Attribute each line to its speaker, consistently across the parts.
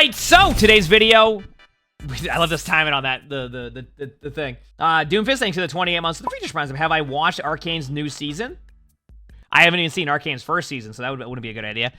Speaker 1: right, so today's video. I love this timing on that, the thing. Doomfist, thanks for the 28 months. The Preacher reminds me, have I watched Arcane's new season? I haven't even seen Arcane's first season, so that wouldn't be a good idea.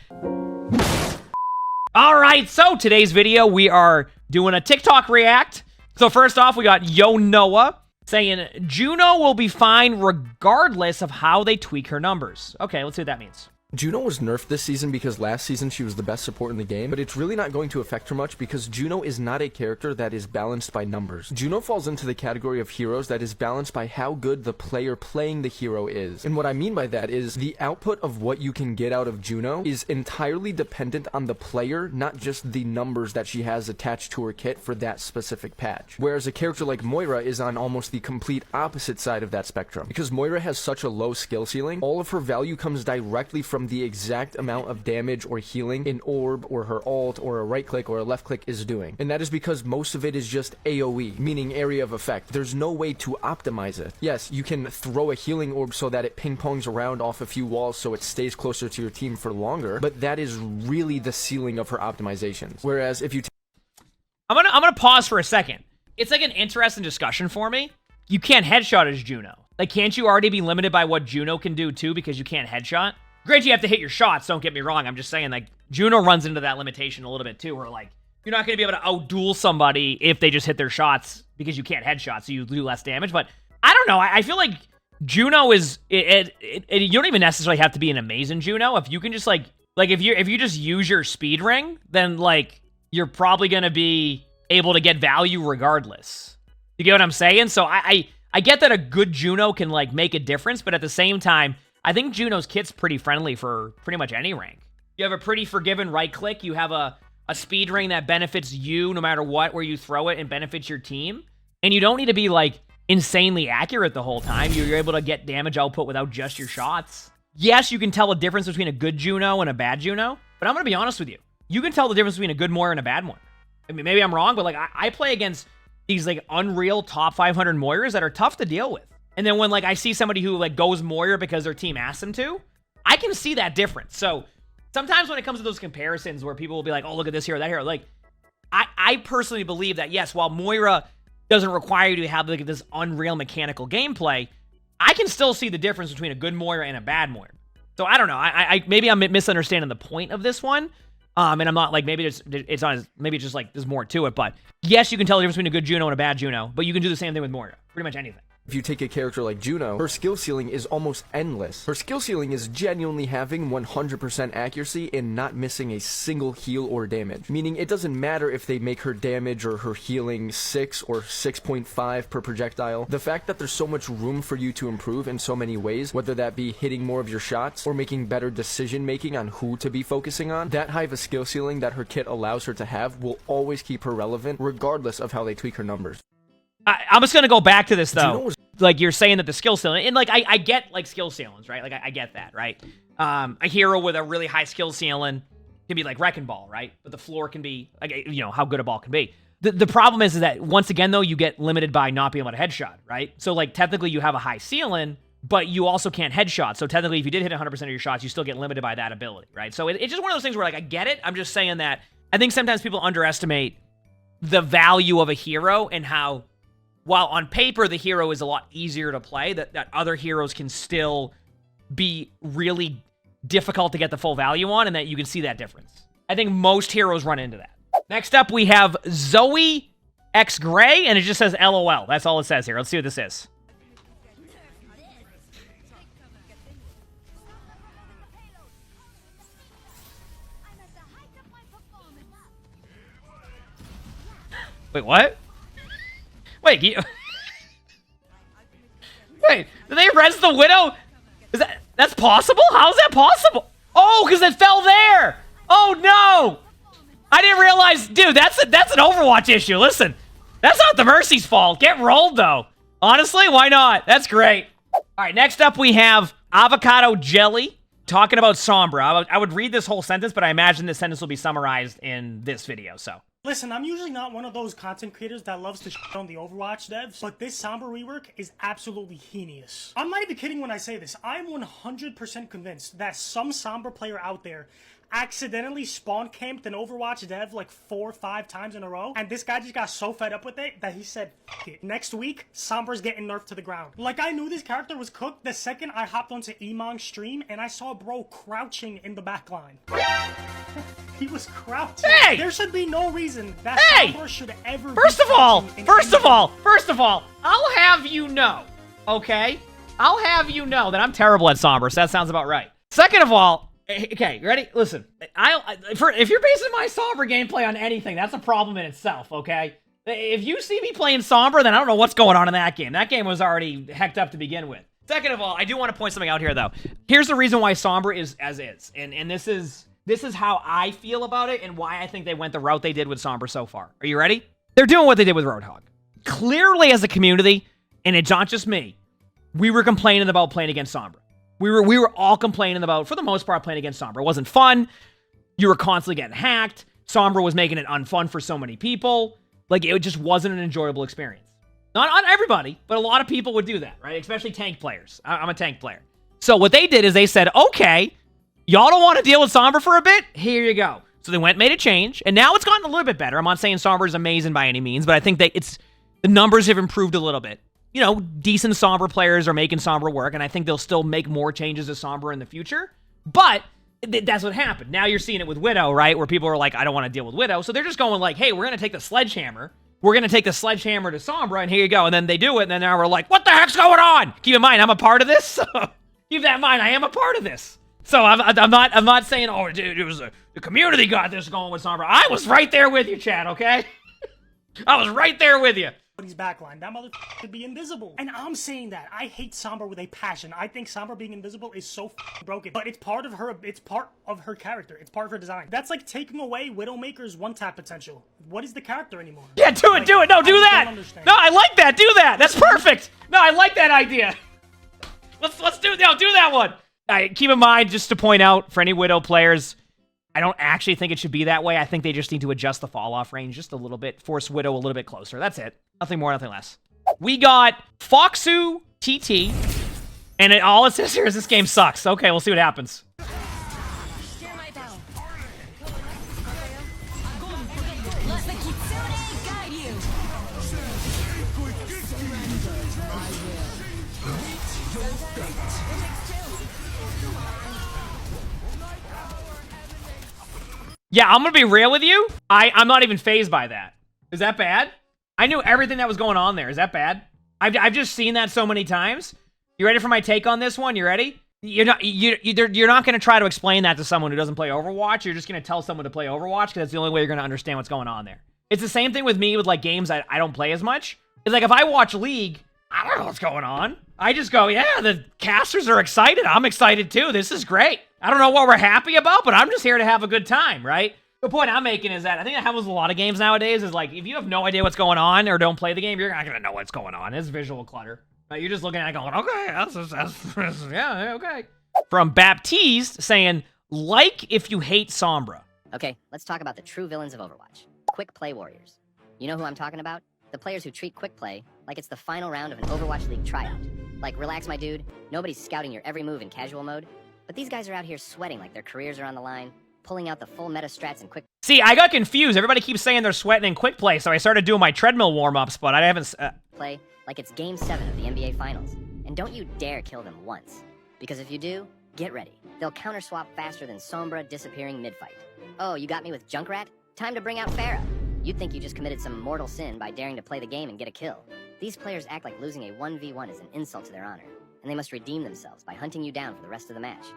Speaker 1: All right, so today's video, we are doing a TikTok react. So first off, we got Yo Noah saying, Juno will be fine regardless of how they tweak her numbers. Okay, let's see what that means.
Speaker 2: Juno was nerfed this season because last season she was the best support in the game, but it's really not going to affect her much because Juno is not a character that is balanced by numbers. Juno falls into the category of heroes that is balanced by how good the player playing the hero is. And what I mean by that is the output of what you can get out of Juno is entirely dependent on the player, not just the numbers that she has attached to her kit for that specific patch. Whereas a character like Moira is on almost the complete opposite side of that spectrum. Because Moira has such a low skill ceiling, all of her value comes directly from the exact amount of damage or healing an orb or her ult or a right click or a left click is doing. And that is because most of it is just AoE, meaning area of effect. There's no way to optimize it. Yes, you can throw a healing orb so that it ping-pongs around off a few walls so it stays closer to your team for longer, but that is really the ceiling of her optimizations. Whereas if you
Speaker 1: I'm gonna pause for a second. It's like an interesting discussion for me. You can't headshot as Juno. Like, can't you already be limited by what Juno can do too because you can't headshot? Granted, you have to hit your shots, don't get me wrong. I'm just saying, like, Juno runs into that limitation a little bit, too, where, like, you're not going to be able to outduel somebody if they just hit their shots because you can't headshot, so you do less damage. But, I don't know. I feel like Juno is... you don't even necessarily have to be an amazing Juno. If you can just, like if you just use your speed ring, then, like, you're probably going to be able to get value regardless. You get what I'm saying? So, I get that a good Juno can, like, make a difference, but at the same time... I think Juno's kit's pretty friendly for pretty much any rank. You have a pretty forgiving right click. You have a speed ring that benefits you no matter what, where you throw it and benefits your team. And you don't need to be, like, insanely accurate the whole time. You're able to get damage output without just your shots. Yes, you can tell the difference between a good Juno and a bad Juno. But I'm going to be honest with you. You can tell the difference between a good Moira and a bad Moira. I mean, maybe I'm wrong, but, like, I play against these, like, unreal top 500 Moiras that are tough to deal with. And then when, like, I see somebody who, like, goes Moira because their team asks them to, I can see that difference. So, sometimes when it comes to those comparisons where people will be like, oh, look at this hero, that hero, like, I personally believe that, yes, while Moira doesn't require you to have, like, this unreal mechanical gameplay, I can still see the difference between a good Moira and a bad Moira. So, I don't know. Maybe I'm misunderstanding the point of this one. And I'm not, like, maybe it's not as, maybe it's just, like, there's more to it. But, yes, you can tell the difference between a good Juno and a bad Juno, but you can do the same thing with Moira. Pretty much anything.
Speaker 2: If you take a character like Juno, her skill ceiling is almost endless. Her skill ceiling is genuinely having 100% accuracy and not missing a single heal or damage. Meaning it doesn't matter if they make her damage or her healing 6 or 6.5 per projectile. The fact that there's so much room for you to improve in so many ways, whether that be hitting more of your shots or making better decision making on who to be focusing on, that high of a skill ceiling that her kit allows her to have will always keep her relevant regardless of how they tweak her numbers.
Speaker 1: I'm just going to go back to this, though. Like, you're saying that the skill ceiling... And, like, I get, like, skill ceilings, right? Like, I get that, right? A hero with a really high skill ceiling can be, like, Wrecking Ball, right? But the floor can be, like, you know, how good a ball can be. The problem is that, once again, though, you get limited by not being able to headshot, right? So, like, technically, you have a high ceiling, but you also can't headshot. So, technically, if you did hit 100% of your shots, you still get limited by that ability, right? So, it's just one of those things where, like, I get it. I'm just saying that I think sometimes people underestimate the value of a hero and how... While on paper, the hero is a lot easier to play, that other heroes can still be really difficult to get the full value on, and that you can see that difference. I think most heroes run into that. Next up, we have Zoe X Gray, and it just says LOL. That's all it says here. Let's see what this is. Wait, what? Wait, wait, did they res the Widow? That's possible? How's that possible? Oh, because it fell there. Oh, no. I didn't realize, dude, that's an Overwatch issue. Listen, that's not the Mercy's fault. Get rolled, though. Honestly, why not? That's great. All right, next up we have Avocado Jelly talking about Sombra. I would read this whole sentence, but I imagine this sentence will be summarized in this video, so.
Speaker 3: Listen, I'm usually not one of those content creators that loves to shit on the Overwatch devs, but this Sombra rework is absolutely heinous. I'm not even kidding when I say this. I'm 100% convinced that some Sombra player out there accidentally spawn camped an Overwatch dev like 4 or 5 times in a row, and this guy just got so fed up with it that he said, F it. Next week, Sombra's getting nerfed to the ground. Like, I knew this character was cooked the second I hopped onto emong's stream and I saw bro crouching in the back line. He was crouching.
Speaker 1: Hey!
Speaker 3: There should be no reason that Sombra should ever
Speaker 1: First
Speaker 3: be
Speaker 1: of all,
Speaker 3: crouching in
Speaker 1: first of
Speaker 3: anything.
Speaker 1: all, I'll have you know, okay? I'll have you know that I'm terrible at Sombra, so that sounds about right. Second of all, okay, you ready? Listen, if you're basing my Sombra gameplay on anything, that's a problem in itself, okay? If you see me playing Sombra, then I don't know what's going on in that game. That game was already hecked up to begin with. Second of all, I do want to point something out here, though. Here's the reason why Sombra is as is, and this is how I feel about it and why I think they went the route they did with Sombra so far. Are you ready? They're doing what they did with Roadhog. Clearly, as a community, and it's not just me, we were complaining about playing against Sombra. We were all complaining about, for the most part, playing against Sombra. It wasn't fun. You were constantly getting hacked. Sombra was making it unfun for so many people. Like, it just wasn't an enjoyable experience. Not everybody, but a lot of people would do that, right? Especially tank players. I'm a tank player. So what they did is they said, okay, y'all don't want to deal with Sombra for a bit? Here you go. So they went, made a change, and now it's gotten a little bit better. I'm not saying Sombra is amazing by any means, but I think that the numbers have improved a little bit. You know, decent Sombra players are making Sombra work, and I think they'll still make more changes to Sombra in the future. But that's what happened. Now you're seeing it with Widow, right? Where people are like, I don't want to deal with Widow. So they're just going like, hey, we're going to take the sledgehammer. We're going to take the sledgehammer to Sombra, and here you go. And then they do it, and then now we're like, what the heck's going on? Keep in mind, I'm a part of this. So keep that in mind, I am a part of this. So I'm not saying, oh, dude, it was the community got this going with Sombra. I was right there with you, Chad, okay? I was right there with you.
Speaker 3: His backline. That mother should be invisible. And I'm saying that. I hate Sombra with a passion. I think Sombra being invisible is so broken. But it's part of her character. It's part of her design. That's like taking away Widowmaker's one-tap potential. What is the character anymore?
Speaker 1: Yeah, do it. No, do that. No, I like that. Do that. That's perfect. No, I like that idea. Let's do that one. Keep in mind, just to point out, for any Widow players, I don't actually think it should be that way. I think they just need to adjust the fall-off range just a little bit, force Widow a little bit closer. That's it. Nothing more, nothing less. We got Foxu TT, and all it says here is this game sucks. Okay, we'll see what happens. Yeah, I'm gonna be real with you. I'm not even fazed by that. Is that bad? I knew everything that was going on there. Is that bad? I've just seen that so many times. You ready for my take on this one? You ready? You're not gonna try to explain that to someone who doesn't play Overwatch. You're just gonna tell someone to play Overwatch because that's the only way you're gonna understand what's going on there. It's the same thing with me with like games I don't play as much. It's like if I watch League, I don't know what's going on. I just go, yeah, the casters are excited. I'm excited too. This is great. I don't know what we're happy about, but I'm just here to have a good time, right? The point I'm making is that I think that happens with a lot of games nowadays is like, if you have no idea what's going on or don't play the game, you're not going to know what's going on. It's visual clutter. Right? You're just looking at it going, okay, that's yeah, okay. From Baptiste saying, like if you hate Sombra.
Speaker 4: Okay, let's talk about the true villains of Overwatch. Quickplay warriors. You know who I'm talking about? The players who treat Quickplay like it's the final round of an Overwatch League tryout. Like, relax, my dude. Nobody's scouting your every move in casual mode. But these guys are out here sweating like their careers are on the line, pulling out the full meta strats and quick.
Speaker 1: See, I got confused. Everybody keeps saying they're sweating in Quickplay, so I started doing my treadmill warm-ups, but I haven't...
Speaker 4: Play like it's Game 7 of the NBA Finals. And don't you dare kill them once. Because if you do, get ready. They'll counter-swap faster than Sombra disappearing mid-fight. Oh, you got me with Junkrat? Time to bring out Pharah. You'd think you just committed some mortal sin by daring to play the game and get a kill. These players act like losing a 1v1 is an insult to their honor, and they must redeem themselves by hunting you down for the rest of the match.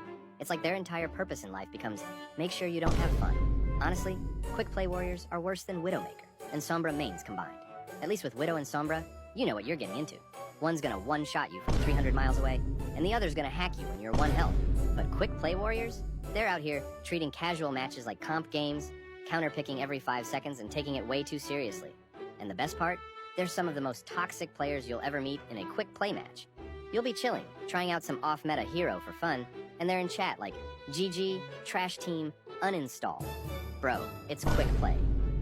Speaker 4: It's like their entire purpose in life becomes, make sure you don't have fun. Honestly, Quickplay warriors are worse than Widowmaker and Sombra mains combined. At least with Widow and Sombra, you know what you're getting into. One's gonna one-shot you from 300 miles away, and the other's gonna hack you when you're 1 health. But Quickplay warriors? They're out here treating casual matches like comp games, counter-picking every 5 seconds and taking it way too seriously. And the best part? They're some of the most toxic players you'll ever meet in a quick play match. You'll be chilling, trying out some off-meta hero for fun, and they're in chat like, GG, trash team, uninstall. Bro, it's quick play.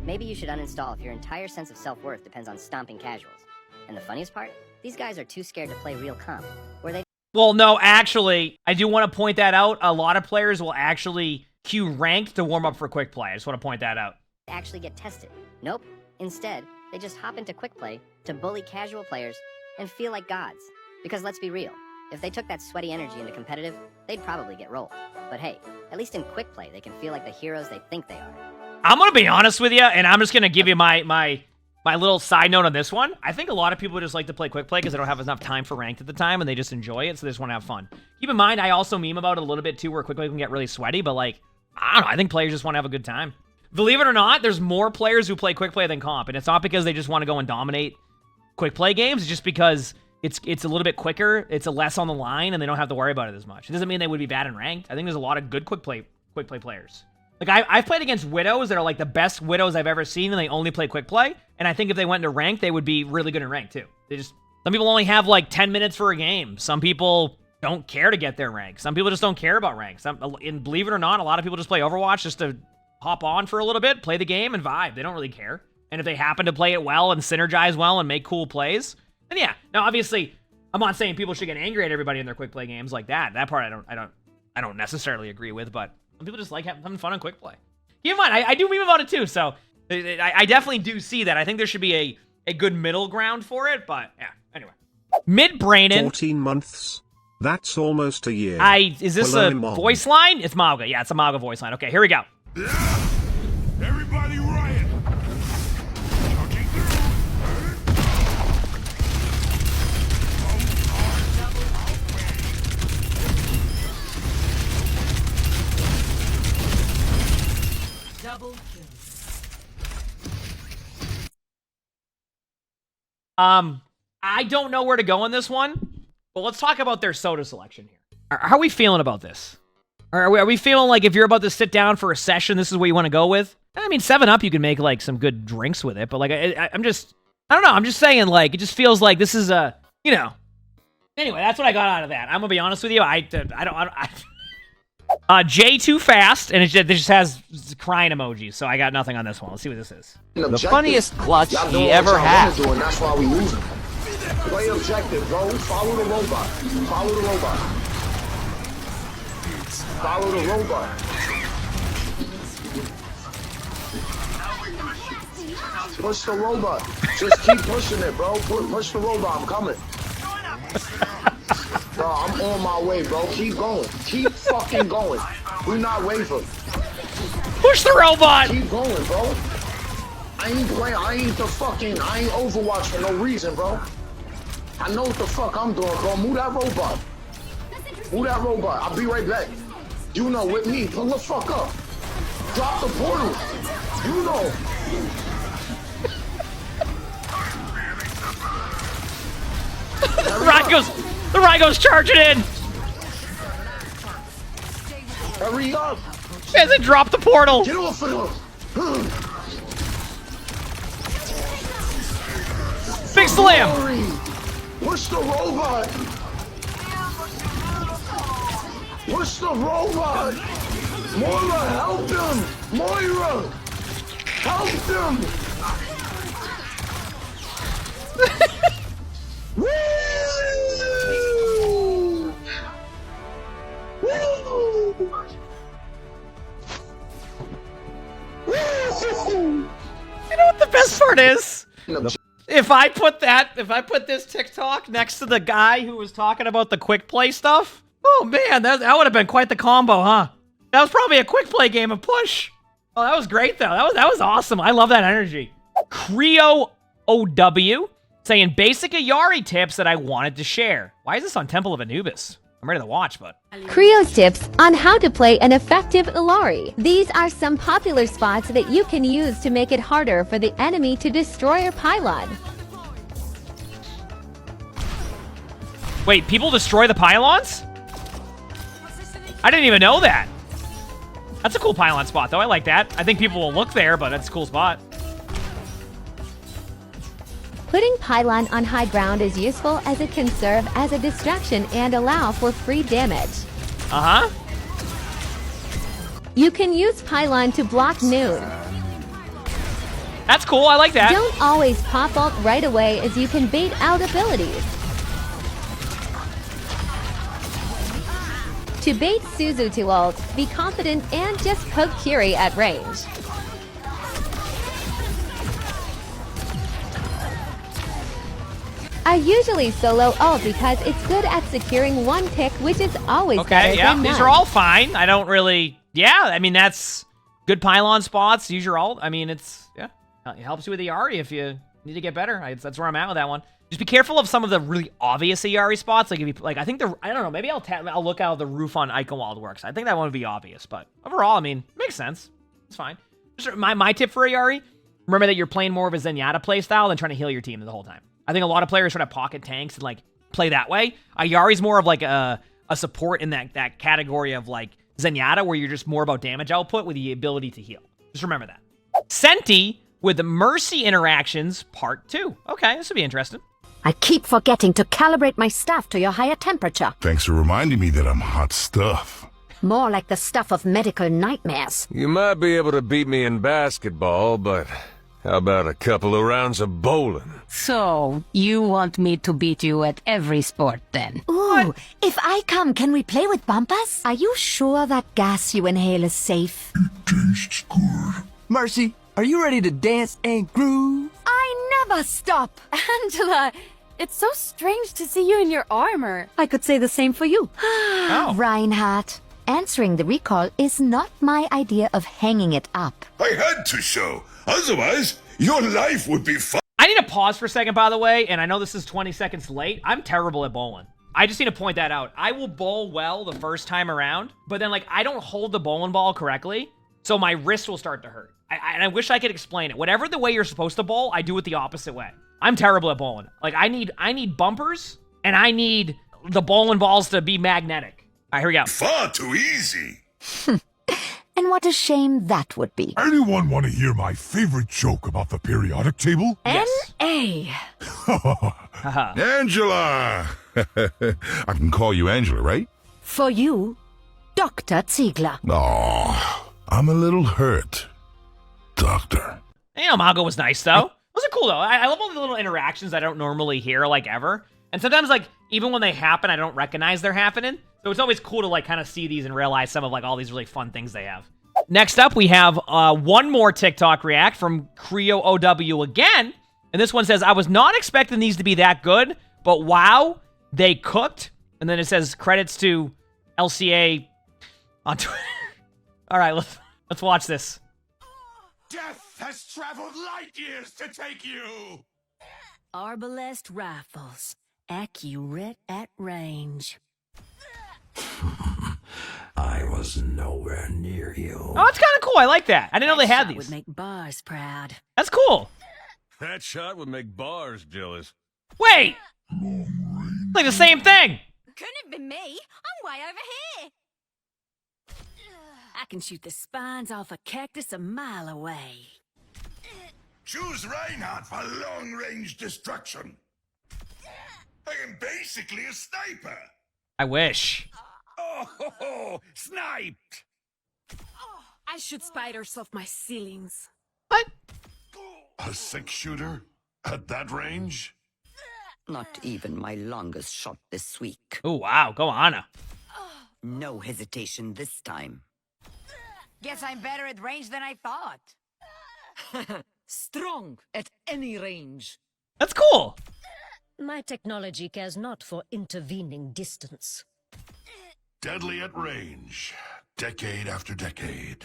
Speaker 4: Maybe you should uninstall if your entire sense of self-worth depends on stomping casuals. And the funniest part? These guys are too scared to play real comp, where they...
Speaker 1: Well, no, actually, I do want to point that out. A lot of players will actually queue ranked to warm up for quick play. I just want to point that out.
Speaker 4: Actually get tested. Nope. Instead, they just hop into Quickplay to bully casual players and feel like gods. Because let's be real, if they took that sweaty energy into competitive, they'd probably get rolled. But hey, at least in Quickplay, they can feel like the heroes they think they are.
Speaker 1: I'm going to be honest with you, and I'm just going to give you my little side note on this one. I think a lot of people just like to play quick play because they don't have enough time for ranked at the time, and they just enjoy it, so they just want to have fun. Keep in mind, I also meme about it a little bit too, where quick play can get really sweaty, but like, I don't know, I think players just want to have a good time. Believe it or not, there's more players who play quick play than comp, and it's not because they just want to go and dominate quick play games, it's just because it's a little bit quicker, it's a less on the line, and they don't have to worry about it as much. It doesn't mean they would be bad in ranked. I think there's a lot of good quick play players. Like, I've played against Widows that are, like, the best Widows I've ever seen, and they only play quick play. And I think if they went into ranked, they would be really good in ranked, too. Some people only have, like, 10 minutes for a game. Some people don't care to get their rank. Some people just don't care about rank. And believe it or not, a lot of people just play Overwatch just to hop on for a little bit, play the game, and vibe. They don't really care. And if they happen to play it well and synergize well and make cool plays, then yeah. Now, obviously, I'm not saying people should get angry at everybody in their quick play games like that. That part I don't necessarily agree with, but people just like having fun on quick play. Keep in mind, I do meme about it too, so I definitely do see that. I think there should be a good middle ground for it, but yeah, anyway. Mid-braining.
Speaker 5: 14 months. That's almost a year.
Speaker 1: Is this a voice line? It's Mauga. Yeah, it's a Mauga voice line. Okay, here we go.
Speaker 6: Everybody riot.
Speaker 1: I don't know where to go on this one, but let's talk about their soda selection here. How are we feeling about this? Are we feeling like if you're about to sit down for a session, this is what you want to go with? I mean, 7-Up, you can make, like, some good drinks with it, but, like, I don't know, I'm just saying, like, it just feels like this is a, you know. Anyway, that's what I got out of that. I'm gonna be honest with you, J too fast, and it just has crying emojis, so I got nothing on this one. Let's see what this is.
Speaker 7: The funniest clutch he ever had.
Speaker 8: That's why we losing. Play objective, bro. Follow the robot. Follow the robot. Follow the robot. Push the robot. Just keep pushing it, bro. Push the robot. I'm coming. Bro, I'm on my way, bro. Keep going. Keep fucking going. We're not wavering.
Speaker 1: Push the robot!
Speaker 8: Keep going, bro. I ain't playing. I ain't Overwatch for no reason, bro. I know what the fuck I'm doing, bro. Move that robot. Move that robot. I'll be right back. You know, with me. Pull the fuck up. Drop the portal. You know.
Speaker 1: The Ryan goes charging in.
Speaker 8: Hurry up.
Speaker 1: As it dropped the portal.
Speaker 8: Get off of him.
Speaker 1: Big slam.
Speaker 8: Hurry. Push the robot. Push the robot. Moira, help him. Moira, help him. Woo! Woo! Woo!
Speaker 1: You know what the best part is? If I put this TikTok next to the guy who was talking about the quick play stuff, oh man, that would have been quite the combo, huh? That was probably a quick play game of push. Oh, that was great though. That was awesome. I love that energy. Creo OW saying basic Illari tips that I wanted to share. Why is this on Temple of Anubis? I'm ready to watch, but...
Speaker 9: Creo's tips on how to play an effective Illari. These are some popular spots that you can use to make it harder for the enemy to destroy your pylon.
Speaker 1: Wait, people destroy the pylons? I didn't even know that. That's a cool pylon spot, though. I like that. I think people will look there, but that's a cool spot.
Speaker 9: Putting pylon on high ground is useful as it can serve as a distraction and allow for free damage.
Speaker 1: Uh-huh.
Speaker 9: You can use pylon to block noon.
Speaker 1: That's cool, I like that.
Speaker 9: Don't always pop ult right away as you can bait out abilities. To bait Suzu to ult, be confident and just poke Kiri at range. I usually solo ult because it's good at securing one pick, which is always better
Speaker 1: yeah,
Speaker 9: than
Speaker 1: these
Speaker 9: none.
Speaker 1: are all fine. I don't really, I mean, that's good pylon spots. Use your ult. I mean, it's, it helps you with Illari if you need to get better. That's where I'm at with that one. Just be careful of some of the really obvious Illari spots. Like, if you, like, I think I don't know, maybe I'll look how the roof on Eichenwald works. I think that one would be obvious, but overall, I mean, it makes sense. It's fine. Just my tip for Illari, remember that you're playing more of a Zenyatta playstyle than trying to heal your team the whole time. I think a lot of players try to pocket tanks and, like, play that way. Illari's more of, like, a support in that category of, like, Zenyatta, where you're just more about damage output with the ability to heal. Just remember that. Senti with the Mercy interactions, part 2. Okay, this will be interesting.
Speaker 6: I keep forgetting to calibrate my staff to your higher temperature.
Speaker 5: Thanks for reminding me that I'm hot stuff.
Speaker 6: More like the stuff of medical nightmares.
Speaker 10: You might be able to beat me in basketball, but how about a couple of rounds of bowling?
Speaker 11: So, you want me to beat you at every sport then?
Speaker 6: Ooh, if I come, can we play with bumpers? Are you sure that gas you inhale is safe?
Speaker 5: Tastes good.
Speaker 7: Mercy, are you ready to dance and groove?
Speaker 6: I never stop.
Speaker 12: Angela, it's so strange to see you in your armor.
Speaker 6: I could say the same for you.
Speaker 1: Oh.
Speaker 6: Reinhardt, answering the recall is not my idea of hanging it up.
Speaker 5: I had to show. Otherwise, your life would be fun.
Speaker 1: I need to pause for a second, by the way, and I know this is 20 seconds late. I'm terrible at bowling. I just need to point that out. I will bowl well the first time around, but then, like, I don't hold the bowling ball correctly, so my wrist will start to hurt. I wish I could explain it. Whatever the way you're supposed to bowl, I do it the opposite way. I'm terrible at bowling. Like, I need bumpers, and I need the bowling balls to be magnetic. All right, here we go.
Speaker 5: Far too easy.
Speaker 6: And what a shame that would be.
Speaker 5: Anyone want to hear my favorite joke about the periodic table?
Speaker 1: Yes.
Speaker 6: N.A.
Speaker 5: Angela! I can call you Angela, right?
Speaker 6: For you, Dr. Ziegler.
Speaker 5: Oh, I'm a little hurt, Doctor.
Speaker 1: Mago was nice, though. Those are cool, though. I love all the little interactions I don't normally hear, like, ever. And sometimes, like, even when they happen, I don't recognize they're happening. So it's always cool to, like, kind of see these and realize some of, like, all these really fun things they have. Next up, we have one more TikTok react from Creo OW again. And this one says, I was not expecting these to be that good, but wow, they cooked. And then it says, credits to LCA on Twitter. All right, let's watch this.
Speaker 5: Death has traveled light years to take you!
Speaker 11: Arbalest rifles, accurate at range.
Speaker 10: I was nowhere near you.
Speaker 1: Oh, that's kind of cool. I like that. I didn't know they had
Speaker 11: That
Speaker 1: these.
Speaker 11: would make bars proud.
Speaker 1: That's cool.
Speaker 10: That shot would make bars jealous.
Speaker 1: Wait! Like the same thing.
Speaker 12: Couldn't have been me. I'm way over here.
Speaker 11: I can shoot the spines off a cactus a mile away.
Speaker 5: Choose Reinhardt for long-range destruction. I am basically a sniper.
Speaker 1: I wish.
Speaker 10: Oh, sniped!
Speaker 12: I shoot spiders off my ceilings.
Speaker 1: What?
Speaker 5: A 6-shooter? At that range?
Speaker 13: Not even my longest shot this week.
Speaker 1: Oh, wow. Go on.
Speaker 13: No hesitation this time.
Speaker 12: Guess I'm better at range than I thought.
Speaker 11: Strong at any range.
Speaker 1: That's cool.
Speaker 11: My technology cares not for intervening distance.
Speaker 5: Deadly at range. Decade after decade.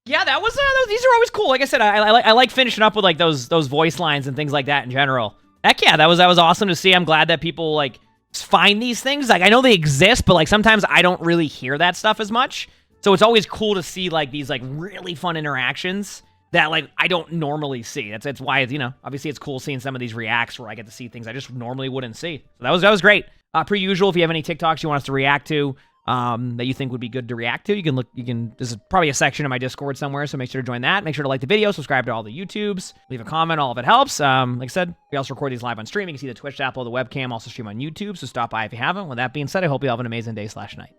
Speaker 1: Yeah, that was, these are always cool. Like I said, I like finishing up with, like, those voice lines and things like that in general. Heck yeah, that was awesome to see. I'm glad that people, like, find these things. Like, I know they exist, but, like, sometimes I don't really hear that stuff as much. So it's always cool to see, like, these, like, really fun interactions that, like, I don't normally see. That's why, you know, obviously it's cool seeing some of these reacts where I get to see things I just normally wouldn't see. So that was great. Per usual, if you have any TikToks you want us to react to, that you think would be good to react to, this is probably a section of my Discord somewhere, so make sure to join that. Make sure to like the video, subscribe to all the YouTubes, leave a comment, all of it helps. Like I said, we also record these live on stream. You can see the Twitch app, the webcam, also stream on YouTube, so stop by if you haven't. With that being said, I hope you have an amazing day/night.